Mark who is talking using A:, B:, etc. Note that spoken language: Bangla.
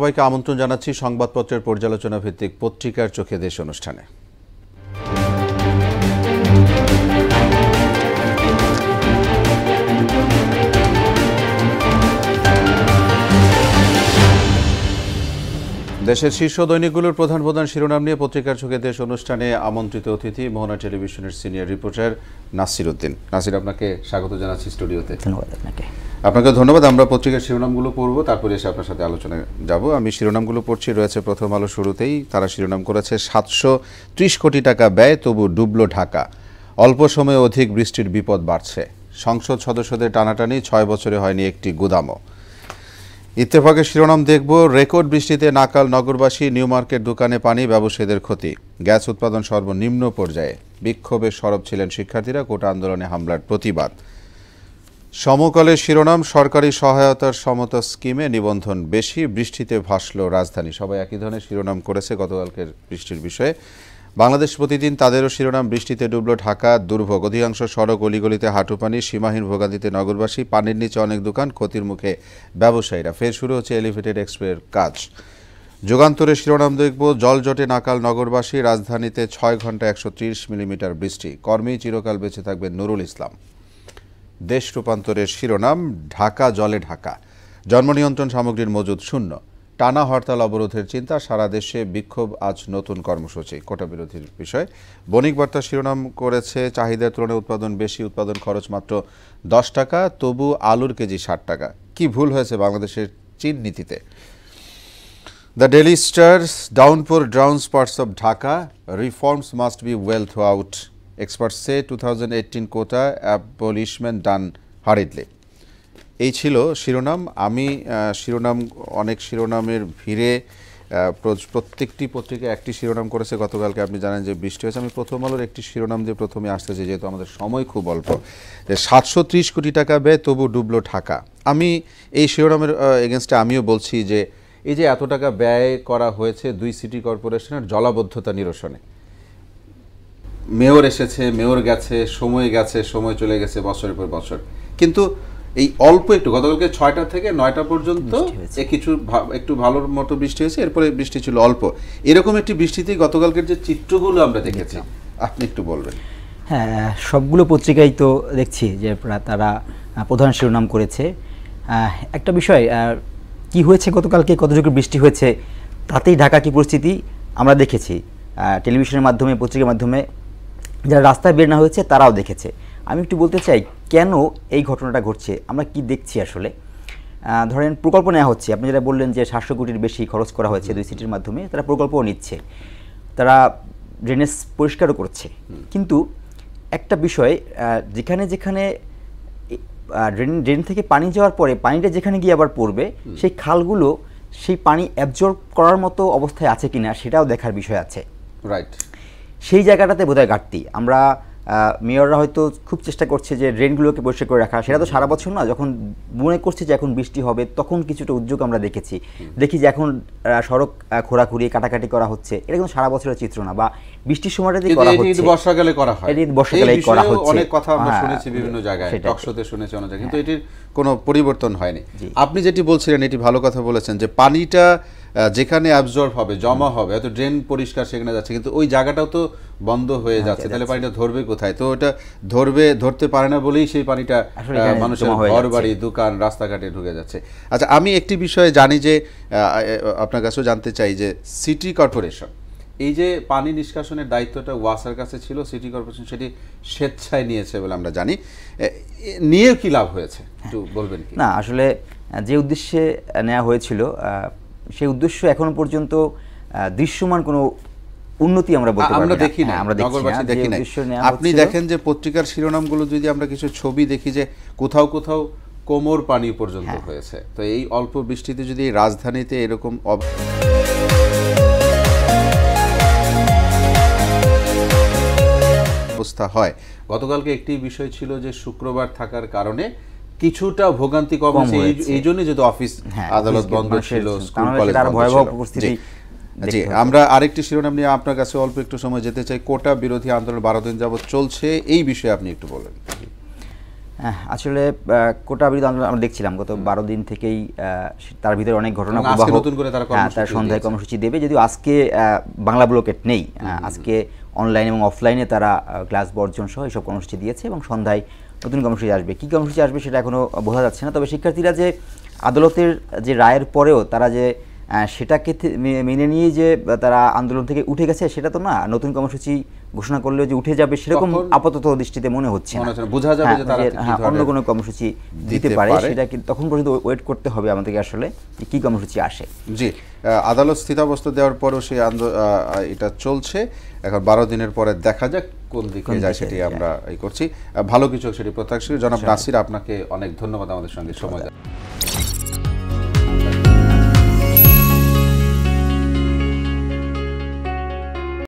A: সবাইকে আমন্ত্রণ জানাচ্ছি সংবাদপত্রের পর্যালোচনা ভিত্তিক পত্রিকার চোখে দেশ অনুষ্ঠানে। দেশের শীর্ষ দৈনিকগুলোর প্রধান প্রধান শিরোনাম নিয়ে পত্রিকার চোখে দেশ অনুষ্ঠানে আমন্ত্রিত অতিথি মোহনা টেলিভিশনের সিনিয়র রিপোর্টার নাসির উদ্দিন। নাসির, আপনাকে স্বাগত জানাচ্ছি স্টুডিওতে।
B: ধন্যবাদ আপনাকে।
A: আপনাকে ধন্যবাদ। আমরা পত্রিকার শিরোনামগুলো পড়ব, তারপরে এসে আপনার সাথে আলোচনায় যাব। আমি শিরোনামগুলো পড়ছি। রয়েছে প্রথম আলো শুরুতেই, তারা শিরোনাম করেছে 730 কোটি টাকা ব্যয় তবু ডুবলো ঢাকা, অল্প সময়ে অধিক বৃষ্টির বিপদ বাড়ছে, সংসদ সদস্যদের টানাটানি 6 বছরে হয়নি একটি গুদামও। ইত্তেফাকের শিরোনাম দেখব, রেকর্ড বৃষ্টিতে নাকাল নগরবাসী, নিউ মার্কেট দোকানে পানি, ব্যবসায়ীদের ক্ষতি, গ্যাস উৎপাদন সর্বনিম্ন পর্যায়ে, বিক্ষোভে সরব ছিলেন শিক্ষার্থীরা, কোটা আন্দোলনে হামলার প্রতিবাদ। সমকালের শিরোনাম, সরকারি সহায়তার সমতা স্কিমে নিবন্ধন বেশি, বৃষ্টিতে ভাসল রাজধানী। সবাই একই ধরনের শিরোনাম করেছে গতকালকের বৃষ্টির বিষয়ে। বাংলাদেশ প্রতিদিন তাদেরও শিরোনাম, বৃষ্টিতে ডুবল ঢাকা, দুর্ভোগ, অধিকাংশ সড়ক অলিগলিতে হাঁটুপানি, সীমাহীন ভোগান্তিতে নগরবাসী, পানির নিচে অনেক দোকান, ক্ষতির মুখে ব্যবসায়ীরা। ফের শুরু হচ্ছে এলিভেটেড এক্সপ্রেসের কাজ। যুগান্তরের শিরোনাম দেখব, জলজটে নাকাল নগরবাসী, রাজধানীতে 6 ঘন্টা 130 মিলিমিটার বৃষ্টি, কর্মেই চিরকাল বেঁচে থাকবেন নুরুল ইসলাম। দেশ রূপান্তরের শিরোনাম, ঢাকা জলে ঢাকা, জন্ম নিয়ন্ত্রণ সামগ্রীর মজুদ শূন্য, টানা হরতাল অবরোধের চিন্তা, সারা দেশে বিক্ষোভ, আজ নতুন কর্মসূচি, কোটা বিরোধীর বিষয়। বণিক বার্তা শিরোনাম করেছে, চাহিদার তুলনায় উৎপাদন বেশি, উৎপাদন খরচ মাত্র 10 টাকা, তবু আলুর কেজি 60 টাকা। কি ভুল হয়েছে বাংলাদেশের চীন নীতিতে? The daily star, ডাউনপোর ড্রাউন্স parts of Dhaka, reforms must be well through out, experts say 2018 quota abolishment done hurriedly. এই ছিল শিরোনাম। আমি অনেক শিরোনামের ভিড়ে প্রত্যেকটি পত্রিকা একটি শিরোনাম করেছে। গতকালকে আপনি জানেন যে বৃষ্টি হয়েছে। আমি প্রথম আলোর একটি শিরোনাম দিয়ে প্রথমে আসতেছি, যেহেতু আমাদের সময় খুব অল্প, যে 730 কোটি টাকা ব্যয় তবু ডুবলো ঢাকা। আমি এই শিরোনামের এগেনস্টে আমিও বলছি যে এই যে এত টাকা ব্যয় করা হয়েছে 2 সিটি কর্পোরেশনের জলাবদ্ধতা নিরসনে, মেয়র এসেছে, মেয়র গেছে, সময় চলে গেছে বছরের পর বছর, কিন্তু এই অল্প একটু, গতকালকে 6টা থেকে 9টা পর্যন্ত একটু ভালোর মতো বৃষ্টি হয়েছে, এরপরে বৃষ্টি ছিল অল্প। এরকম একটি বৃষ্টিতেই গতকালকের যে চিত্রগুলো আমরা দেখেছি, আপনি একটু বলবেন।
B: হ্যাঁ, সবগুলো পত্রিকাই তো দেখছি যে তারা প্রধান শিরোনাম করেছে। একটা বিষয়, কি হয়েছে গতকালকে, কতটুকু বৃষ্টি হয়েছে, তাতেই ঢাকা কি পরিস্থিতি আমরা দেখেছি। টেলিভিশনের মাধ্যমে, পত্রিকার মাধ্যমে যারা রাস্তায় বের না হয়েছে তারাও দেখেছে। আমি একটু বলতে চাই কেন এই ঘটনাটা ঘটছে, আমরা কি দেখছি আসলে। ধরেন প্রকল্প নেওয়া হচ্ছে, আপনি যেটা বললেন যে 700 কোটির বেশি খরচ করা হয়েছে 2 সিটির মাধ্যমে, তারা প্রকল্পও নিচ্ছে, তারা ড্রেনেজ পরিষ্কারও করছে। কিন্তু একটা বিষয়, যেখানে ড্রেন থেকে পানি যাওয়ার পরে পানিটা যেখানে গিয়ে আবার পড়বে, সেই খালগুলো সেই পানি অ্যাবজর্ব করার মতো অবস্থায় আছে কিনা সেটাও দেখার বিষয় আছে।
A: রাইট,
B: সেই জায়গাটাতে বোধহয় ঘাটতি। আমরা মেয়ররা হয়তো খুব চেষ্টা করছে যে ড্রেনগুলোকে পরিষ্কার করে রাখা, সেটা তো সারা বছর না, যখন মনে করছে যে এখন বৃষ্টি হবে তখন কিছুটা উদ্যোগ আমরা দেখি যে এখন সড়ক খোঁড়াখুড়ি কাটাকাটি করা হচ্ছে, এটা কিন্তু সারা বছরের চিত্র না, বা বৃষ্টির সময়টাতেই করা হচ্ছে,
A: বর্ষাকালে করা হচ্ছে, অনেক কথা আমরা শুনেছি বিভিন্ন জায়গায়, টকশোতে শুনেছি অনেক জায়গায়, কিন্তু এটির কোনো পরিবর্তন হয়নি। আপনি যেটি বলছিলেন এটি ভালো কথা বলেছেন, যে পানিটা যেখানে অ্যাবজর্ব হবে, জমা হবে, হয়তো ড্রেন পরিষ্কার সেখানে যাচ্ছে, কিন্তু ওই জায়গাটাও তো বন্ধ হয়ে যাচ্ছে, তাহলে পানিটা ধরবে কোথায়? তো ওটা ধরতে পারে না বলেই সেই পানিটা মানুষের ঘর বাড়ি, দোকান, রাস্তাঘাটে ঢুকে যাচ্ছে। আচ্ছা, আমি একটি বিষয়ে জানি যে আপনার কাছেও জানতে চাই, যে সিটি কর্পোরেশন এই যে পানি নিষ্কাশনের দায়িত্বটা ওয়াসার কাছে ছিল, সিটি কর্পোরেশন সেটি স্বেচ্ছায় নিয়েছে বলে আমরা জানি, নিয়ে কি লাভ হয়েছে একটু বলবেন কি?
B: না, আসলে যে উদ্দেশ্যে নেওয়া হয়েছিল সেই উদ্দেশ্য এখনো পর্যন্ত দৃশ্যমান কোনো উন্নতি আমরা দেখি না।
A: আপনি দেখেন যে পত্রিকার শিরোনামগুলো যদি আমরা কিছু ছবি দেখি, যে কোথাও কোথাও কোমর পানি পর্যন্ত হয়েছে। তো এই অল্প বৃষ্টিতে যদি রাজধানীতে এরকম অবস্থা হয়, গতকালকে একটি বিষয় ছিল যে শুক্রবার থাকার কারণে কিছুটা ভোগান্তি কম হয়েছে, এই জন্য যেহেতু অফিস আদালত বন্ধ ছিল, স্কুল কলেজ বন্ধ ছিল। জি, আমরা আরেকটি শিরোনাম নিয়ে আপনার কাছে অল্প একটু সময় যেতে চাই। কোটা বিরোধী আন্দোলন 12 দিন যাবত চলছে, এই বিষয়ে আপনি একটু বলেন।
B: আসলে কোটা বিরোধী আন্দোলন আমরা দেখছিলাম গত 12 দিন থেকেই তার ভিতরে অনেক ঘটনা
A: এবং আজকে নতুন করে তারা কর্মসূচি
B: তার সন্ধ্যায়
A: দিয়েছে।
B: কর্মসূচি দেবে, যদিও আজকে বাংলা ব্লকেট নেই, আজকে অনলাইন এবং অফলাইনে তারা ক্লাস বর্জন সহ এইসব কর্মসূচি দিয়েছে এবং সন্ধ্যায় নতুন কর্মসূচি আসবে। কী কর্মসূচি আসবে সেটা এখনও বোঝা যাচ্ছে না। তবে শিক্ষার্থীরা যে আদালতের যে রায়ের পরেও তারা যে সেটাকে মেনে নিয়ে যে তারা আন্দোলন থেকে উঠে গেছে সেটা তো না, নতুন কর্মসূচি ঘোষণা করলেও যে উঠে যাবে সেরকম আপাতত দৃষ্টিতে মনে হচ্ছে না।
A: বোঝা যাবে যে তারা
B: অন্য কোনো কর্মসূচি দিতে পারে, সেটা কিন্তু তখন পর্যন্ত ওয়েট করতে হবে আমাদেরকে আসলে কি কর্মসূচি আসে।
A: জি, আদালত স্থিতাবস্থা দেওয়ার পরেও সেই এটা চলছে। এখন 12 দিনের পরে দেখা যাক কোন দিকে যায়, সেটি আমরা করছি। ভালো কিছু সেটি প্রত্যাশী। জনাব নাসির, আপনাকে অনেক ধন্যবাদ আমাদের সঙ্গে সময় দেওয়ার।